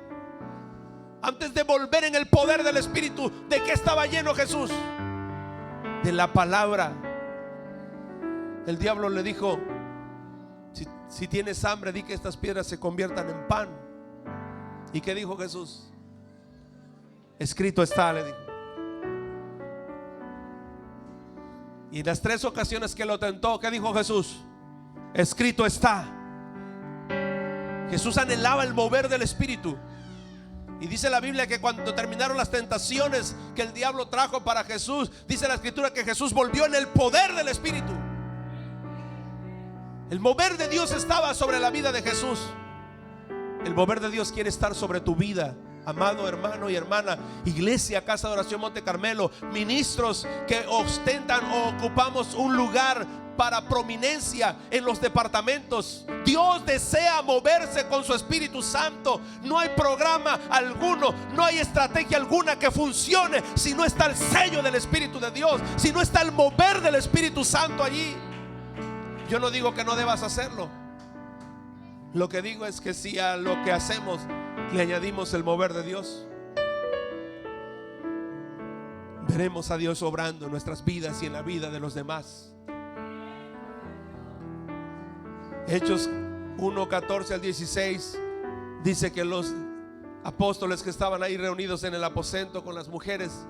Antes de volver en el poder del Espíritu, ¿de qué estaba lleno Jesús? De la palabra. El diablo le dijo: si tienes hambre, di que estas piedras se conviertan en pan. ¿Y qué dijo Jesús? Escrito está, le dijo. Y en las 3 ocasiones que lo tentó, ¿qué dijo Jesús? Escrito está. Jesús anhelaba el mover del Espíritu. Y dice la Biblia que cuando terminaron las tentaciones que el diablo trajo para Jesús, dice la Escritura que Jesús volvió en el poder del Espíritu. El mover de Dios estaba sobre la vida de Jesús. El mover de Dios quiere estar sobre tu vida, amado hermano y hermana. Iglesia, Casa de Oración Monte Carmelo, ministros que ostentan o ocupamos un lugar para prominencia en los departamentos. Dios desea moverse con su Espíritu Santo. No hay programa alguno, no hay estrategia alguna que funcione si no está el sello del Espíritu de Dios, si no está el mover del Espíritu Santo allí. Yo no digo que no debas hacerlo. Lo que digo es que si a lo que hacemos le añadimos el mover de Dios, veremos a Dios obrando en nuestras vidas y en la vida de los demás. Hechos 1:14 al 16 dice que los apóstoles que estaban ahí reunidos en el aposento con las mujeres,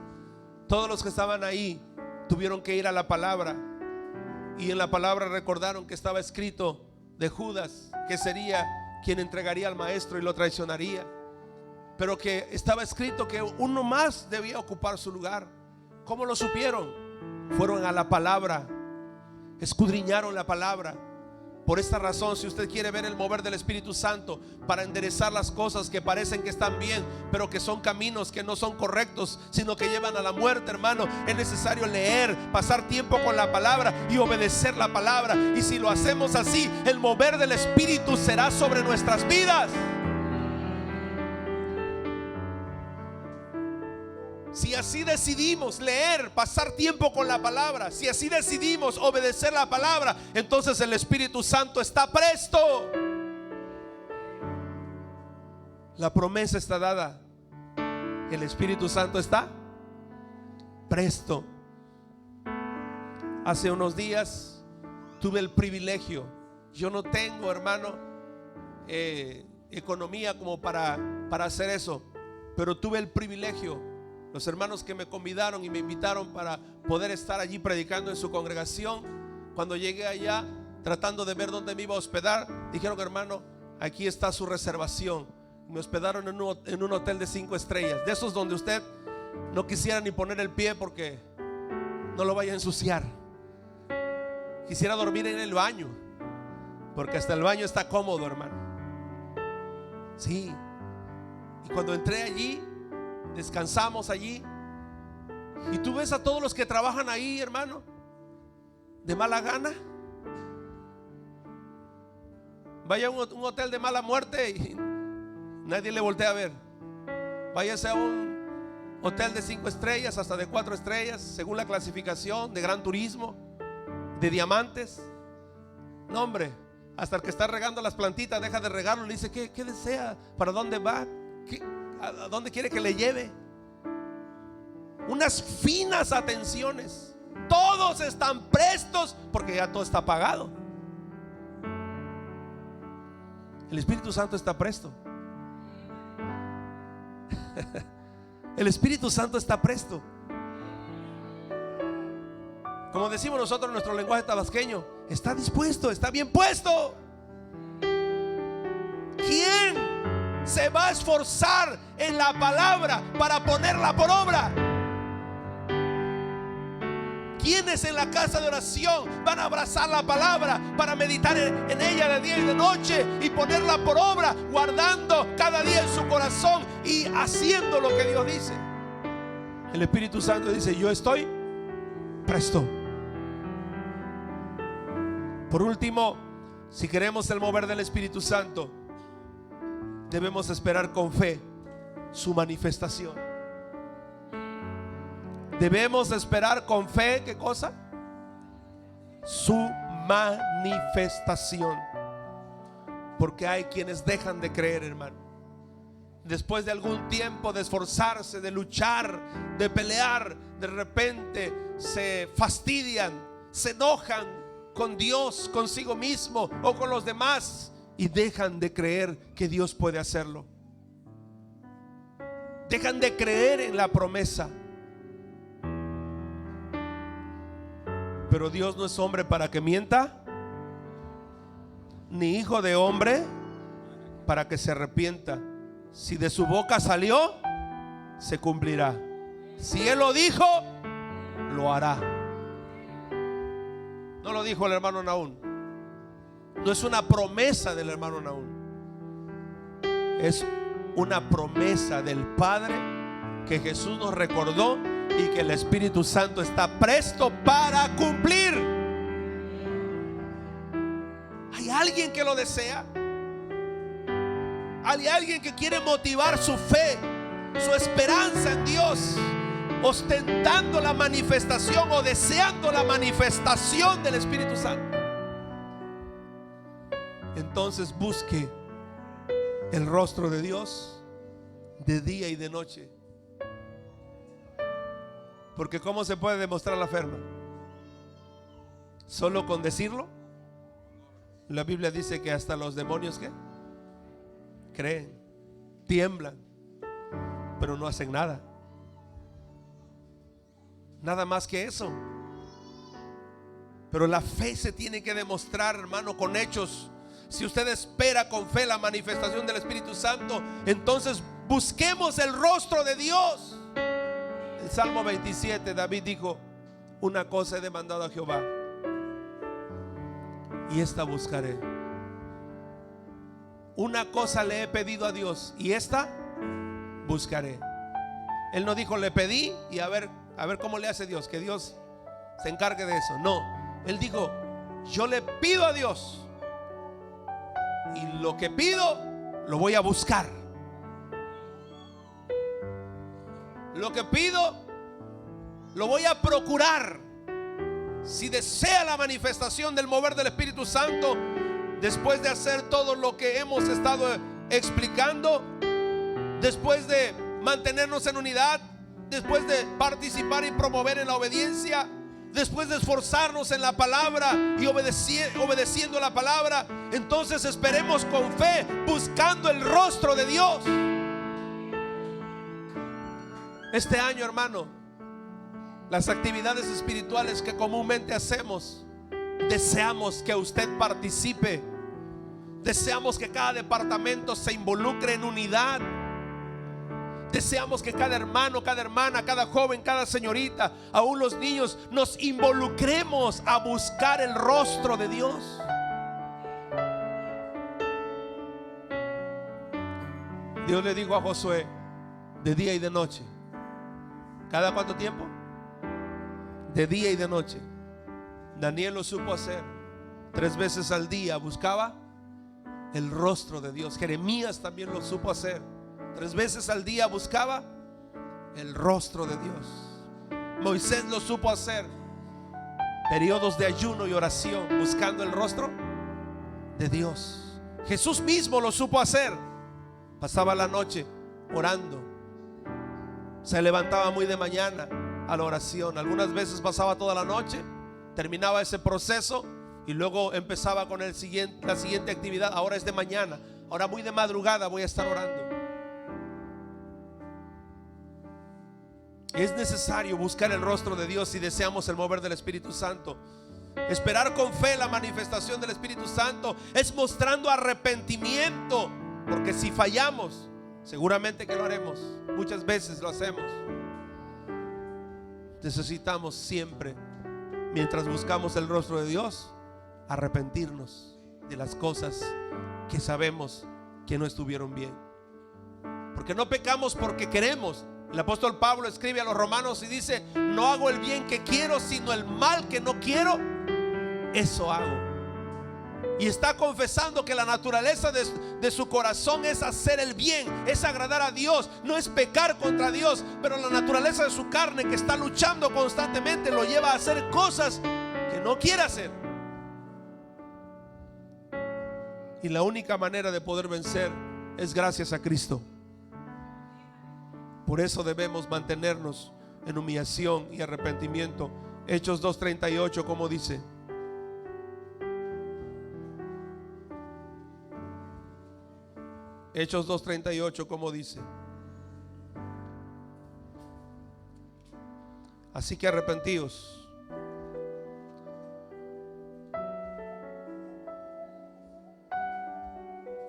todos los que estaban ahí tuvieron que ir a la palabra, y en la palabra recordaron que estaba escrito de Judas, que sería quien entregaría al maestro y lo traicionaría, pero que estaba escrito que uno más debía ocupar su lugar. ¿Cómo lo supieron? Fueron a la palabra, escudriñaron la palabra. Por esta razón, si usted quiere ver el mover del Espíritu Santo para enderezar las cosas que parecen que están bien, pero que son caminos que no son correctos, sino que llevan a la muerte, hermano, es necesario leer, pasar tiempo con la palabra y obedecer la palabra. Y si lo hacemos así, el mover del Espíritu será sobre nuestras vidas. Si así decidimos leer, pasar tiempo con la palabra, si así decidimos obedecer la palabra, entonces el Espíritu Santo está presto. La promesa está dada. El Espíritu Santo está presto. Hace unos días tuve el privilegio. Yo no tengo, hermano, economía como para hacer eso, pero tuve el privilegio. Los hermanos que me convidaron y me invitaron para poder estar allí predicando en su congregación, cuando llegué allá tratando de ver dónde me iba a hospedar, dijeron: hermano, aquí está su reservación. Me hospedaron en un hotel de 5 estrellas, de esos donde usted no quisiera ni poner el pie porque no lo vaya a ensuciar. Quisiera dormir en el baño, porque hasta el baño está cómodo, hermano. Sí. Y cuando entré allí, descansamos allí, y tú ves a todos los que trabajan ahí, hermano, de mala gana. Vaya a un hotel de mala muerte y nadie le voltea a ver. Váyase a un hotel de 5 estrellas, hasta de 4 estrellas, según la clasificación, de gran turismo, de diamantes. No, hombre, hasta el que está regando las plantitas deja de regarlo, le dice: ¿qué desea? ¿Para dónde va? ¿A dónde quiere que le lleve? Unas finas atenciones. Todos están prestos porque ya todo está pagado. El Espíritu Santo está presto. El Espíritu Santo está presto. Como decimos nosotros en nuestro lenguaje tabasqueño, está dispuesto, está bien puesto. ¿Quién se va a esforzar en la palabra para ponerla por obra? ¿Quiénes en la casa de oración van a abrazar la palabra para meditar en ella de día y de noche y ponerla por obra, guardando cada día en su corazón y haciendo lo que Dios dice? El Espíritu Santo dice: yo estoy presto. Por último, si queremos el mover del Espíritu Santo, debemos esperar con fe su manifestación. Debemos esperar con fe, ¿qué cosa? Su manifestación. Porque hay quienes dejan de creer, hermano. Después de algún tiempo de esforzarse, de luchar, de pelear, de repente se fastidian, se enojan con Dios, consigo mismo o con los demás, y dejan de creer que Dios puede hacerlo. dejan de creer en la promesa. Pero Dios no es hombre para que mienta, ni hijo de hombre para que se arrepienta. Si de su boca salió, se cumplirá. Si Él lo dijo, lo hará. No lo dijo el hermano Nahum. No es una promesa del hermano Nahum, es una promesa del Padre que Jesús nos recordó y que el Espíritu Santo está presto para cumplir. ¿Hay alguien que lo desea? ¿Hay alguien que quiere motivar su fe, su esperanza en Dios, ostentando la manifestación o deseando la manifestación del Espíritu Santo? Entonces busque el rostro de Dios de día y de noche. Porque ¿cómo se puede demostrar la fe, hermano? ¿Solo con decirlo? La Biblia dice que hasta los demonios ¿qué? Creen, tiemblan, pero no hacen nada. Nada más que eso. Pero la fe se tiene que demostrar, hermano, con hechos. Si usted espera con fe la manifestación del Espíritu Santo, entonces busquemos el rostro de Dios. El Salmo 27, David dijo: una cosa he demandado a Jehová, y esta buscaré. Una cosa le he pedido a Dios, y esta buscaré. Él no dijo: le pedí y a ver cómo le hace Dios, que Dios se encargue de eso. No, él dijo: yo le pido a Dios, y lo que pido lo voy a buscar. Lo que pido lo voy a procurar. Si desea la manifestación del mover del Espíritu Santo, después de hacer todo lo que hemos estado explicando, después de mantenernos en unidad, después de participar y promover en la obediencia, después de esforzarnos en la palabra y obedeciendo la palabra, entonces esperemos con fe, buscando el rostro de Dios. Este año, hermano, las actividades espirituales que comúnmente hacemos, deseamos que usted participe. Deseamos que cada departamento se involucre en unidad. Deseamos que cada hermano, cada hermana, cada joven, cada señorita, aún los niños, nos involucremos a buscar el rostro de Dios. Dios le dijo a Josué: de día y de noche. ¿Cada cuánto tiempo? De día y de noche. Daniel lo supo hacer. 3 veces al día buscaba el rostro de Dios. Jeremías también lo supo hacer. 3 veces al día buscaba el rostro de Dios. Moisés lo supo hacer. Periodos de ayuno y oración, buscando el rostro de Dios. Jesús mismo lo supo hacer. Pasaba la noche orando. Se levantaba muy de mañana a la oración. Algunas veces pasaba toda la noche, terminaba ese proceso y luego empezaba con la siguiente actividad. Ahora es de mañana, ahora muy de madrugada voy a estar orando. Es necesario buscar el rostro de Dios si deseamos el mover del Espíritu Santo. Esperar con fe la manifestación del Espíritu Santo es mostrando arrepentimiento, porque si fallamos, seguramente que lo haremos, muchas veces lo hacemos. Necesitamos siempre, mientras buscamos el rostro de Dios, arrepentirnos de las cosas que sabemos que no estuvieron bien. Porque no pecamos porque queremos. El apóstol Pablo escribe a los romanos y dice: no hago el bien que quiero, sino el mal que no quiero, eso hago. Y está confesando que la naturaleza de su corazón es hacer el bien, es agradar a Dios, no es pecar contra Dios. Pero la naturaleza de su carne, que está luchando constantemente, lo lleva a hacer cosas que no quiere hacer. Y la única manera de poder vencer es gracias a Cristo. Por eso debemos mantenernos en humillación y arrepentimiento. Hechos 2:38, como dice: Hechos 2:38, como dice: Así que arrepentíos.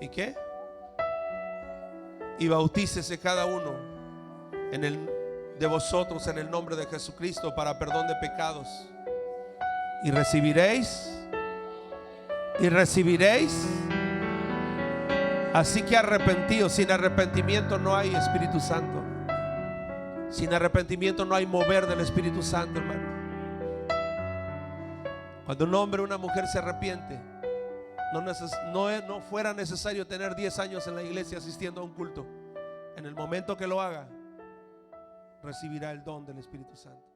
¿Y qué? Y bautícese cada uno de vosotros en el nombre de Jesucristo para perdón de pecados. Y recibiréis. Así que arrepentíos. Sin arrepentimiento no hay Espíritu Santo. Sin arrepentimiento no hay mover del Espíritu Santo, hermano. Cuando un hombre o una mujer se arrepiente, no fuera necesario tener 10 años en la iglesia asistiendo a un culto. En el momento que lo haga, recibirá el don del Espíritu Santo.